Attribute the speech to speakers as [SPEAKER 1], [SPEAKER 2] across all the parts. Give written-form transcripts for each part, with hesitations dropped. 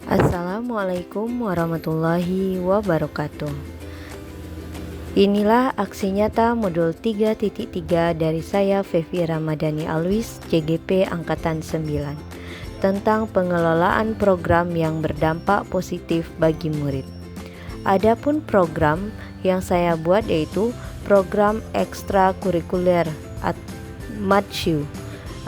[SPEAKER 1] Assalamualaikum warahmatullahi wabarakatuh. Inilah aksi nyata modul 3.3 dari saya Fevi Ramadhani Alwis, CGP Angkatan 9, tentang pengelolaan program yang berdampak positif bagi murid. Adapun program yang saya buat yaitu program ekstrakurikuler MATSU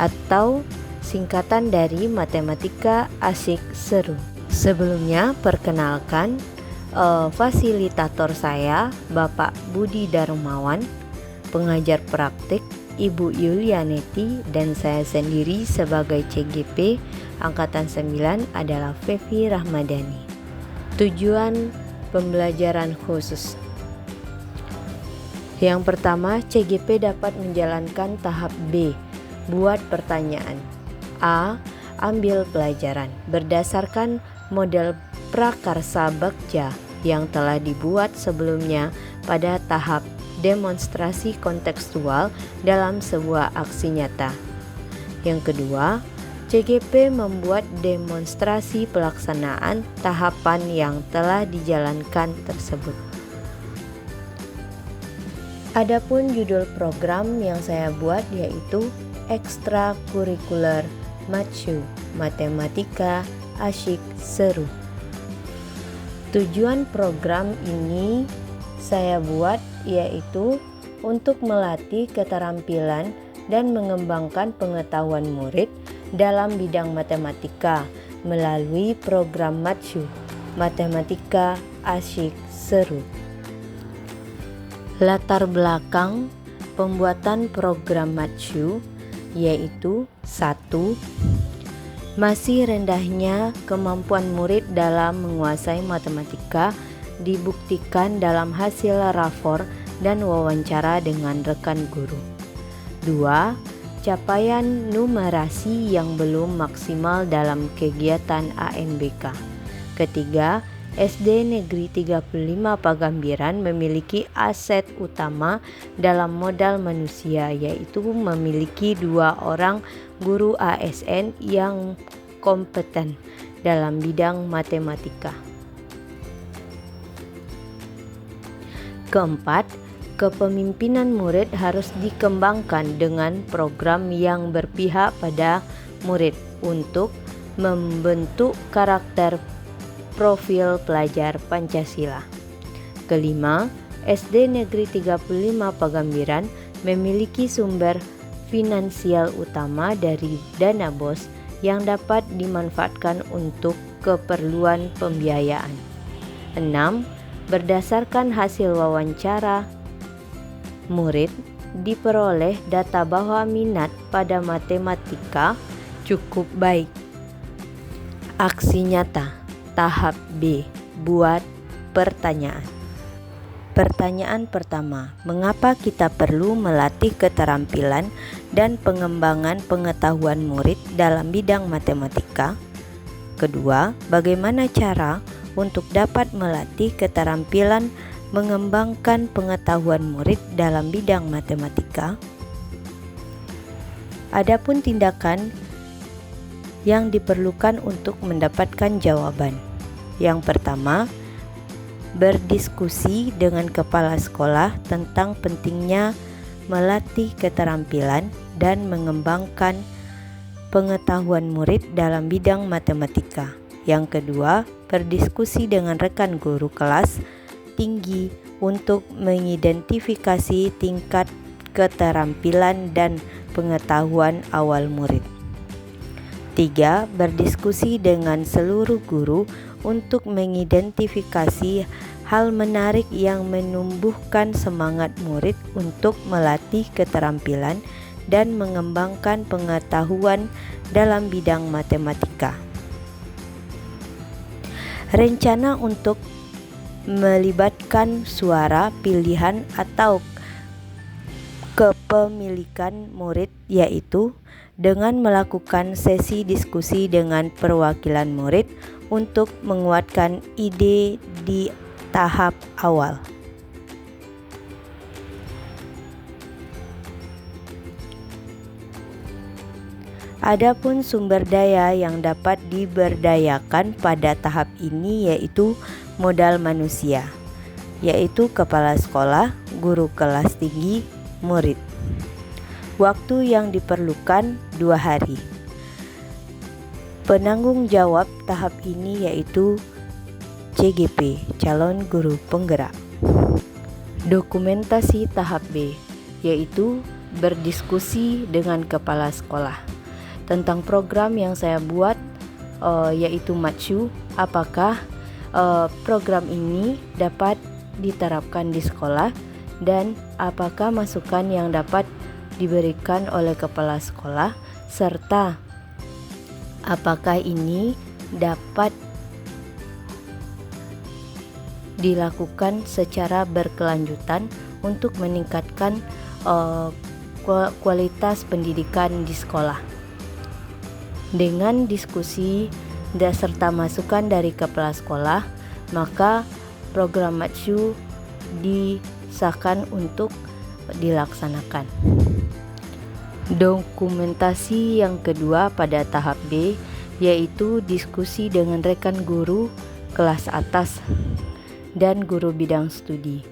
[SPEAKER 1] atau singkatan dari Matematika Asyik Seru. Sebelumnya perkenalkan, fasilitator saya Bapak Budi Darmawan, pengajar praktik Ibu Yulianeti, dan saya sendiri sebagai CGP Angkatan 9 adalah Fevi Ramadhani. Tujuan pembelajaran khusus. Yang pertama, CGP dapat menjalankan tahap B, buat pertanyaan. A. Ambil pelajaran berdasarkan model prakarsa Bagja yang telah dibuat sebelumnya pada tahap demonstrasi kontekstual dalam sebuah aksi nyata. Yang kedua, CGP membuat demonstrasi pelaksanaan tahapan yang telah dijalankan tersebut. Adapun judul program yang saya buat yaitu ekstrakurikuler MATSU, Matematika Asyik Seru. Tujuan program ini saya buat yaitu untuk melatih keterampilan dan mengembangkan pengetahuan murid dalam bidang matematika melalui program MATSU, Matematika Asyik Seru. Latar belakang pembuatan program MATSU yaitu 1. Masih rendahnya kemampuan murid dalam menguasai matematika dibuktikan dalam hasil rapor dan wawancara dengan rekan guru. 2. Capaian numerasi yang belum maksimal dalam kegiatan ANBK. Ketiga, SD Negeri 35 Pagambiran memiliki aset utama dalam modal manusia, yaitu memiliki 2 orang guru ASN yang kompeten dalam bidang matematika. Keempat, kepemimpinan murid harus dikembangkan dengan program yang berpihak pada murid untuk membentuk karakter profil pelajar Pancasila. Kelima, SD Negeri 35 Pagambiran memiliki sumber finansial utama dari dana BOS yang dapat dimanfaatkan untuk keperluan pembiayaan. 6. Berdasarkan hasil wawancara murid, diperoleh data bahwa minat pada matematika cukup baik. Aksi nyata tahap B, buat pertanyaan. Pertanyaan pertama, mengapa kita perlu melatih keterampilan dan pengembangan pengetahuan murid dalam bidang matematika? Kedua, bagaimana cara untuk dapat melatih keterampilan mengembangkan pengetahuan murid dalam bidang matematika? Adapun tindakan yang diperlukan untuk mendapatkan jawaban. Yang pertama, berdiskusi dengan kepala sekolah tentang pentingnya melatih keterampilan dan mengembangkan pengetahuan murid dalam bidang matematika. Yang kedua, berdiskusi dengan rekan guru kelas tinggi untuk mengidentifikasi tingkat keterampilan dan pengetahuan awal murid. 3. Berdiskusi dengan seluruh guru untuk mengidentifikasi hal menarik yang menumbuhkan semangat murid untuk melatih keterampilan dan mengembangkan pengetahuan dalam bidang matematika. Rencana untuk melibatkan suara pilihan atau kepemilikan murid yaitu dengan melakukan sesi diskusi dengan perwakilan murid untuk menguatkan ide di tahap awal. Adapun sumber daya yang dapat diberdayakan pada tahap ini yaitu modal manusia, yaitu kepala sekolah, guru kelas tinggi, murid. Waktu yang diperlukan 2 hari. Penanggung jawab tahap ini yaitu CGP, calon guru penggerak. Dokumentasi tahap B, yaitu berdiskusi dengan kepala sekolah tentang program yang saya buat, yaitu Matsyu. Apakah program ini dapat diterapkan di sekolah dan apakah masukan yang dapat diberikan oleh kepala sekolah, serta apakah ini dapat dilakukan secara berkelanjutan untuk meningkatkan kualitas pendidikan di sekolah. Dengan diskusi dan serta masukan dari kepala sekolah, maka program Matsyu disahkan untuk dilaksanakan. Dokumentasi yang kedua pada tahap B yaitu diskusi dengan rekan guru kelas atas dan guru bidang studi.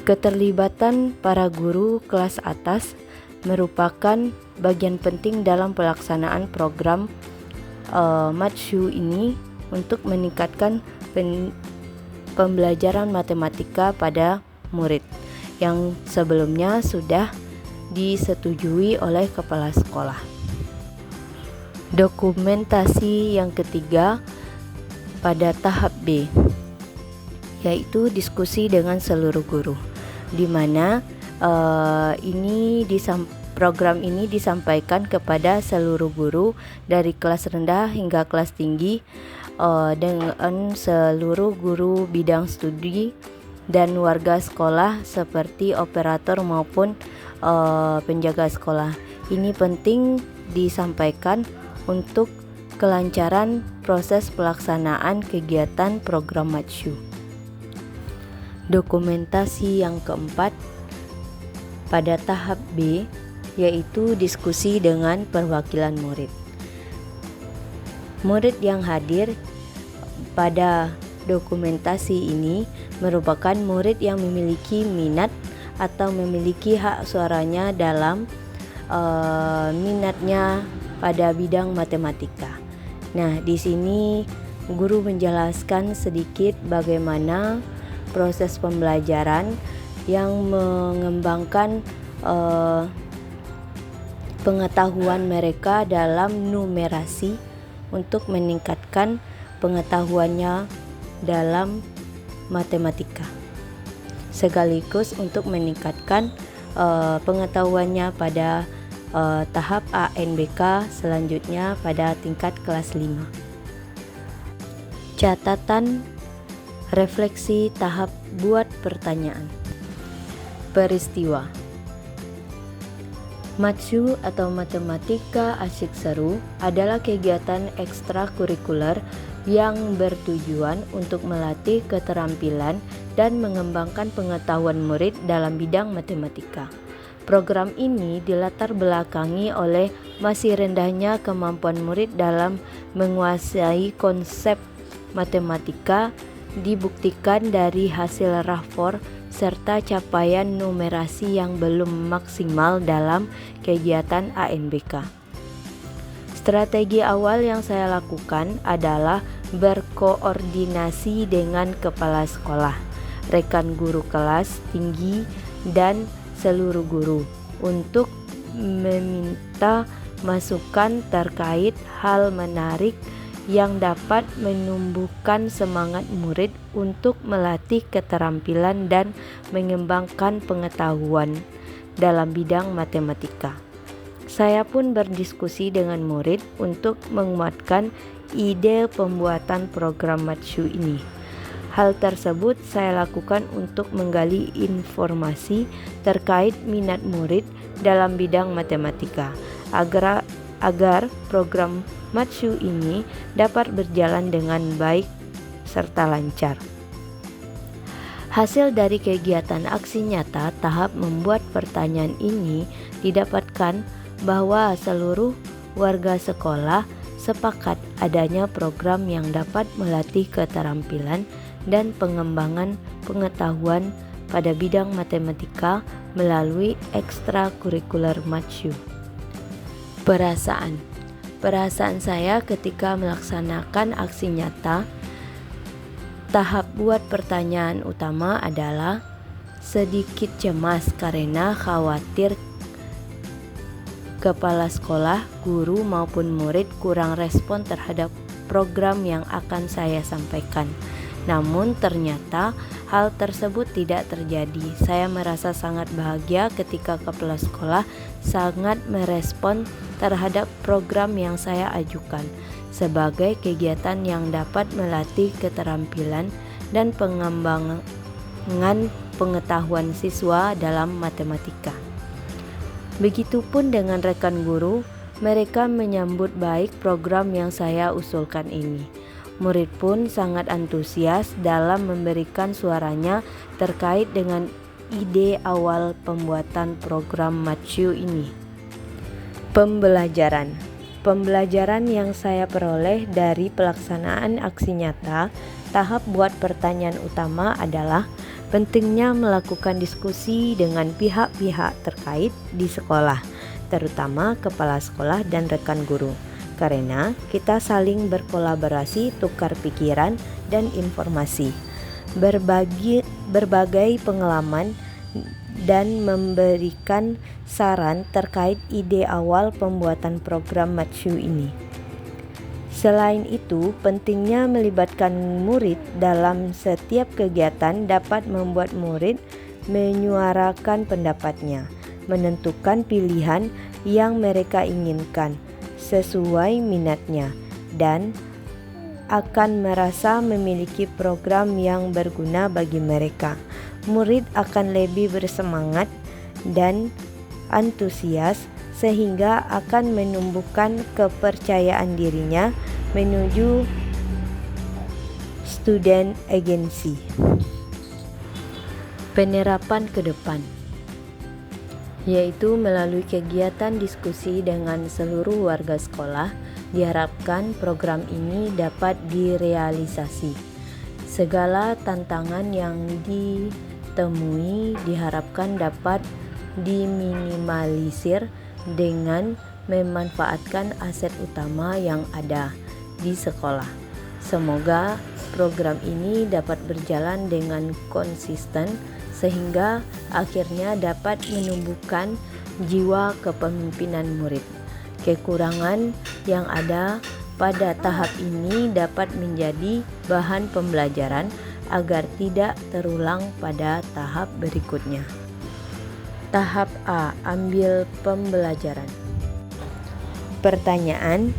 [SPEAKER 1] Keterlibatan para guru kelas atas merupakan bagian penting dalam pelaksanaan program Matsyu ini untuk meningkatkan pembelajaran matematika pada murid yang sebelumnya sudah disetujui oleh kepala sekolah. Dokumentasi yang ketiga pada tahap B yaitu diskusi dengan seluruh guru, di mana program ini disampaikan kepada seluruh guru dari kelas rendah hingga kelas tinggi, dengan seluruh guru bidang studi dan warga sekolah seperti operator maupun penjaga sekolah. Ini penting disampaikan untuk kelancaran proses pelaksanaan kegiatan program Matsyu. Dokumentasi yang keempat pada tahap B yaitu diskusi dengan perwakilan murid. Murid yang hadir pada dokumentasi ini merupakan murid yang memiliki minat atau memiliki hak suaranya dalam minatnya pada bidang matematika. Nah, di sini guru menjelaskan sedikit bagaimana proses pembelajaran yang mengembangkan pengetahuan mereka dalam numerasi untuk meningkatkan pengetahuannya dalam matematika, sekaligus untuk meningkatkan pengetahuannya pada tahap ANBK selanjutnya pada tingkat kelas 5. Catatan refleksi tahap buat pertanyaan. Peristiwa Matsyu atau Matematika Asyik Seru adalah kegiatan ekstrakurikuler yang bertujuan untuk melatih keterampilan dan mengembangkan pengetahuan murid dalam bidang matematika. Program ini dilatar belakangi oleh masih rendahnya kemampuan murid dalam menguasai konsep matematika, dibuktikan dari hasil rapor serta capaian numerasi yang belum maksimal dalam kegiatan ANBK. Strategi awal yang saya lakukan adalah berkoordinasi dengan kepala sekolah, rekan guru kelas tinggi, dan seluruh guru untuk meminta masukan terkait hal menarik yang dapat menumbuhkan semangat murid untuk melatih keterampilan dan mengembangkan pengetahuan dalam bidang matematika. Saya pun berdiskusi dengan murid untuk menguatkan ide pembuatan program Matsyu ini. Hal tersebut saya lakukan untuk menggali informasi terkait minat murid dalam bidang matematika agar program Matsyu ini dapat berjalan dengan baik serta lancar. Hasil dari kegiatan aksi nyata tahap membuat pertanyaan ini didapatkan bahwa seluruh warga sekolah sepakat adanya program yang dapat melatih keterampilan dan pengembangan pengetahuan pada bidang matematika melalui ekstrakurikuler Matsyu. Perasaan saya ketika melaksanakan aksi nyata tahap buat pertanyaan utama adalah sedikit cemas karena khawatir kepala sekolah, guru maupun murid kurang respon terhadap program yang akan saya sampaikan. Namun ternyata hal tersebut tidak terjadi. Saya merasa sangat bahagia ketika kepala sekolah sangat merespon terhadap program yang saya ajukan sebagai kegiatan yang dapat melatih keterampilan dan pengembangan pengetahuan siswa dalam matematika. Begitupun dengan rekan guru, mereka menyambut baik program yang saya usulkan ini. Murid pun sangat antusias dalam memberikan suaranya terkait dengan ide awal pembuatan program Matsyu ini. Pembelajaran yang saya peroleh dari pelaksanaan aksi nyata tahap buat pertanyaan utama adalah pentingnya melakukan diskusi dengan pihak-pihak terkait di sekolah, terutama kepala sekolah dan rekan guru, karena kita saling berkolaborasi, tukar pikiran dan informasi, berbagai pengalaman dan memberikan saran terkait ide awal pembuatan program Matsyu ini. Selain itu, pentingnya melibatkan murid dalam setiap kegiatan dapat membuat murid menyuarakan pendapatnya, menentukan pilihan yang mereka inginkan sesuai minatnya, dan akan merasa memiliki program yang berguna bagi mereka. Murid akan lebih bersemangat dan antusias sehingga akan menumbuhkan kepercayaan dirinya menuju student agency. Penerapan ke depan, yaitu melalui kegiatan diskusi dengan seluruh warga sekolah, diharapkan program ini dapat direalisasi. Segala tantangan yang ditemui diharapkan dapat diminimalisir dengan memanfaatkan aset utama yang ada di sekolah. Semoga program ini dapat berjalan dengan konsisten sehingga akhirnya dapat menumbuhkan jiwa kepemimpinan murid. Kekurangan yang ada pada tahap ini dapat menjadi bahan pembelajaran agar tidak terulang pada tahap berikutnya. Tahap A, ambil pembelajaran. Pertanyaan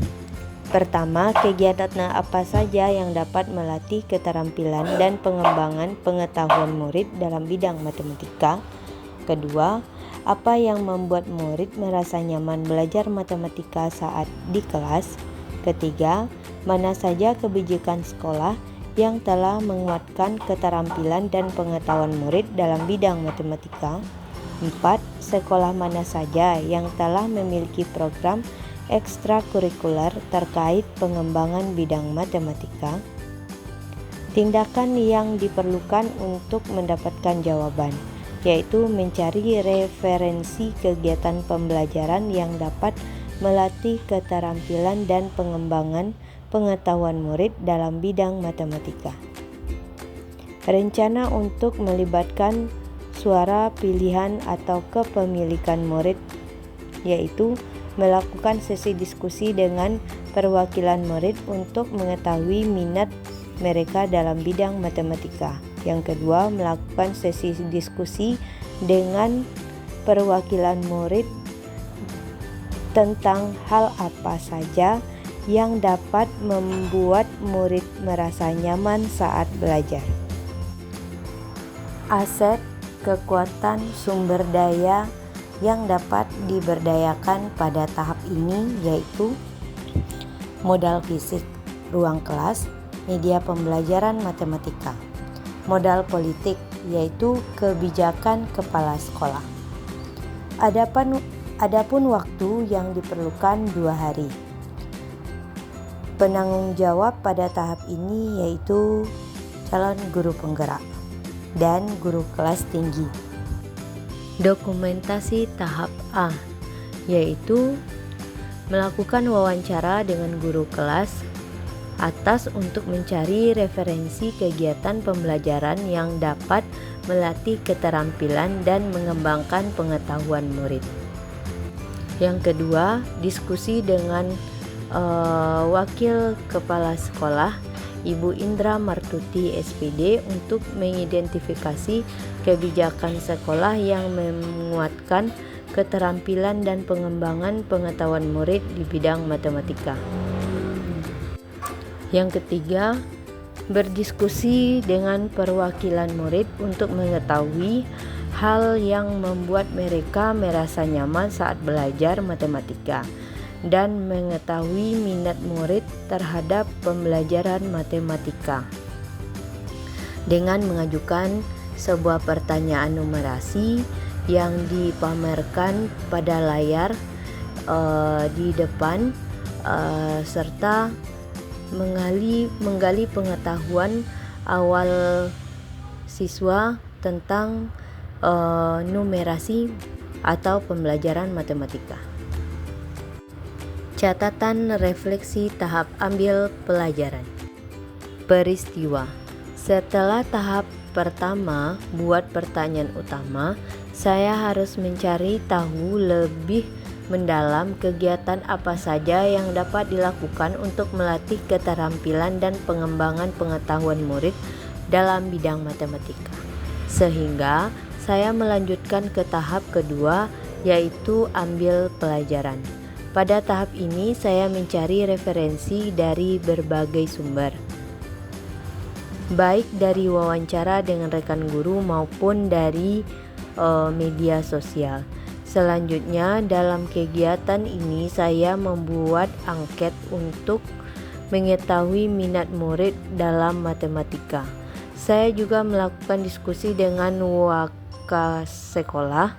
[SPEAKER 1] pertama, kegiatan apa saja yang dapat melatih keterampilan dan pengembangan pengetahuan murid dalam bidang matematika? Kedua, apa yang membuat murid merasa nyaman belajar matematika saat di kelas? Ketiga, mana saja kebijakan sekolah yang telah menguatkan keterampilan dan pengetahuan murid dalam bidang matematika? 4. Sekolah mana saja yang telah memiliki program ekstrakurikuler terkait pengembangan bidang matematika? Tindakan yang diperlukan untuk mendapatkan jawaban, yaitu mencari referensi kegiatan pembelajaran yang dapat melatih keterampilan dan pengembangan pengetahuan murid dalam bidang matematika. Rencana untuk melibatkan suara pilihan atau kepemilikan murid, yaitu melakukan sesi diskusi dengan perwakilan murid untuk mengetahui minat mereka dalam bidang matematika. Yang kedua, melakukan sesi diskusi dengan perwakilan murid tentang hal apa saja yang dapat membuat murid merasa nyaman saat belajar. Aset, kekuatan, sumber daya yang dapat diberdayakan pada tahap ini yaitu modal fisik, ruang kelas, media pembelajaran matematika, modal politik, yaitu kebijakan kepala sekolah. Adapun waktu yang diperlukan 2 hari. Penanggung jawab pada tahap ini yaitu calon guru penggerak dan guru kelas tinggi. Dokumentasi tahap A yaitu melakukan wawancara dengan guru kelas atas untuk mencari referensi kegiatan pembelajaran yang dapat melatih keterampilan dan mengembangkan pengetahuan murid. Yang kedua, diskusi dengan Wakil Kepala Sekolah Ibu Indra Martuti SPD untuk mengidentifikasi kebijakan sekolah yang menguatkan keterampilan dan pengembangan pengetahuan murid di bidang matematika. Yang ketiga, berdiskusi dengan perwakilan murid untuk mengetahui hal yang membuat mereka merasa nyaman saat belajar matematika dan mengetahui minat murid terhadap pembelajaran matematika. Dengan mengajukan sebuah pertanyaan numerasi yang dipamerkan pada layar di depan serta menggali pengetahuan awal siswa tentang numerasi atau pembelajaran matematika. Catatan refleksi tahap ambil pelajaran. Peristiwa. Setelah tahap pertama buat pertanyaan utama, saya harus mencari tahu lebih mendalam kegiatan apa saja yang dapat dilakukan untuk melatih keterampilan dan pengembangan pengetahuan murid dalam bidang matematika. Sehingga saya melanjutkan ke tahap kedua, yaitu ambil pelajaran. Pada tahap ini saya mencari referensi dari berbagai sumber, baik dari wawancara dengan rekan guru maupun dari media sosial. Selanjutnya, dalam kegiatan ini saya membuat angket untuk mengetahui minat murid dalam matematika. Saya juga melakukan diskusi dengan sekolah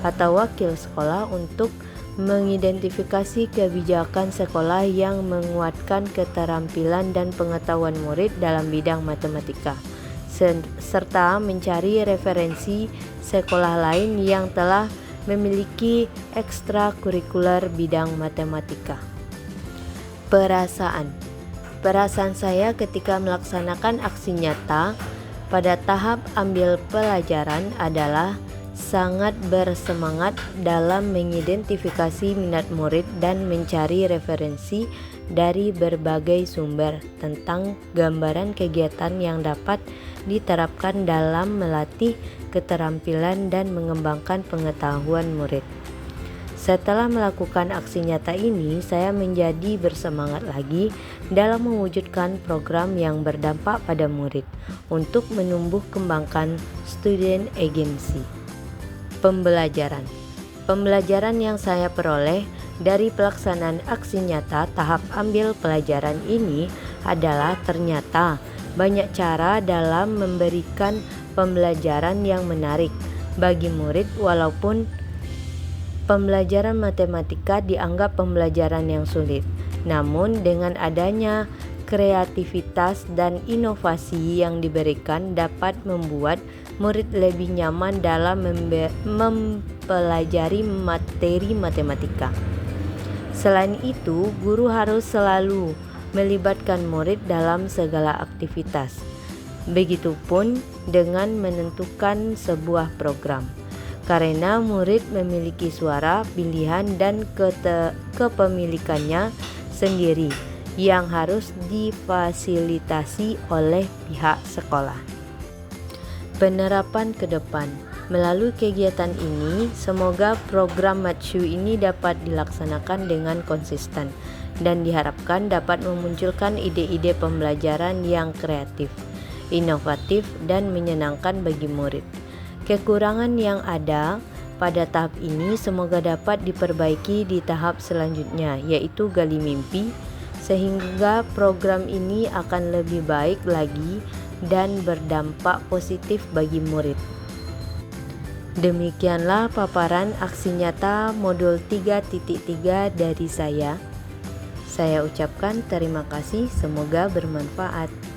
[SPEAKER 1] atau wakil sekolah untuk mengidentifikasi kebijakan sekolah yang menguatkan keterampilan dan pengetahuan murid dalam bidang matematika, serta mencari referensi sekolah lain yang telah memiliki ekstrakurikuler bidang matematika. Perasaan saya ketika melaksanakan aksi nyata pada tahap ambil pelajaran adalah sangat bersemangat dalam mengidentifikasi minat murid dan mencari referensi dari berbagai sumber tentang gambaran kegiatan yang dapat diterapkan dalam melatih keterampilan dan mengembangkan pengetahuan murid. Setelah melakukan aksi nyata ini, saya menjadi bersemangat lagi dalam mewujudkan program yang berdampak pada murid untuk menumbuh kembangkan student agency. Pembelajaran yang saya peroleh dari pelaksanaan aksi nyata tahap ambil pelajaran ini adalah ternyata banyak cara dalam memberikan pembelajaran yang menarik bagi murid, walaupun pembelajaran matematika dianggap pembelajaran yang sulit. Namun dengan adanya kreativitas dan inovasi yang diberikan dapat membuat murid lebih nyaman dalam mempelajari materi matematika. Selain itu, guru harus selalu melibatkan murid dalam segala aktivitas. Begitupun dengan menentukan sebuah program, karena murid memiliki suara, pilihan, dan kepemilikannya sendiri yang harus difasilitasi oleh pihak sekolah. Penerapan ke depan. Melalui kegiatan ini, semoga program Matshu ini dapat dilaksanakan dengan konsisten dan diharapkan dapat memunculkan ide-ide pembelajaran yang kreatif, inovatif, dan menyenangkan bagi murid. Kekurangan yang ada pada tahap ini semoga dapat diperbaiki di tahap selanjutnya, yaitu gali mimpi, sehingga program ini akan lebih baik lagi dan berdampak positif bagi murid. Demikianlah paparan aksi nyata modul 3.3 dari saya. Saya ucapkan terima kasih, semoga bermanfaat.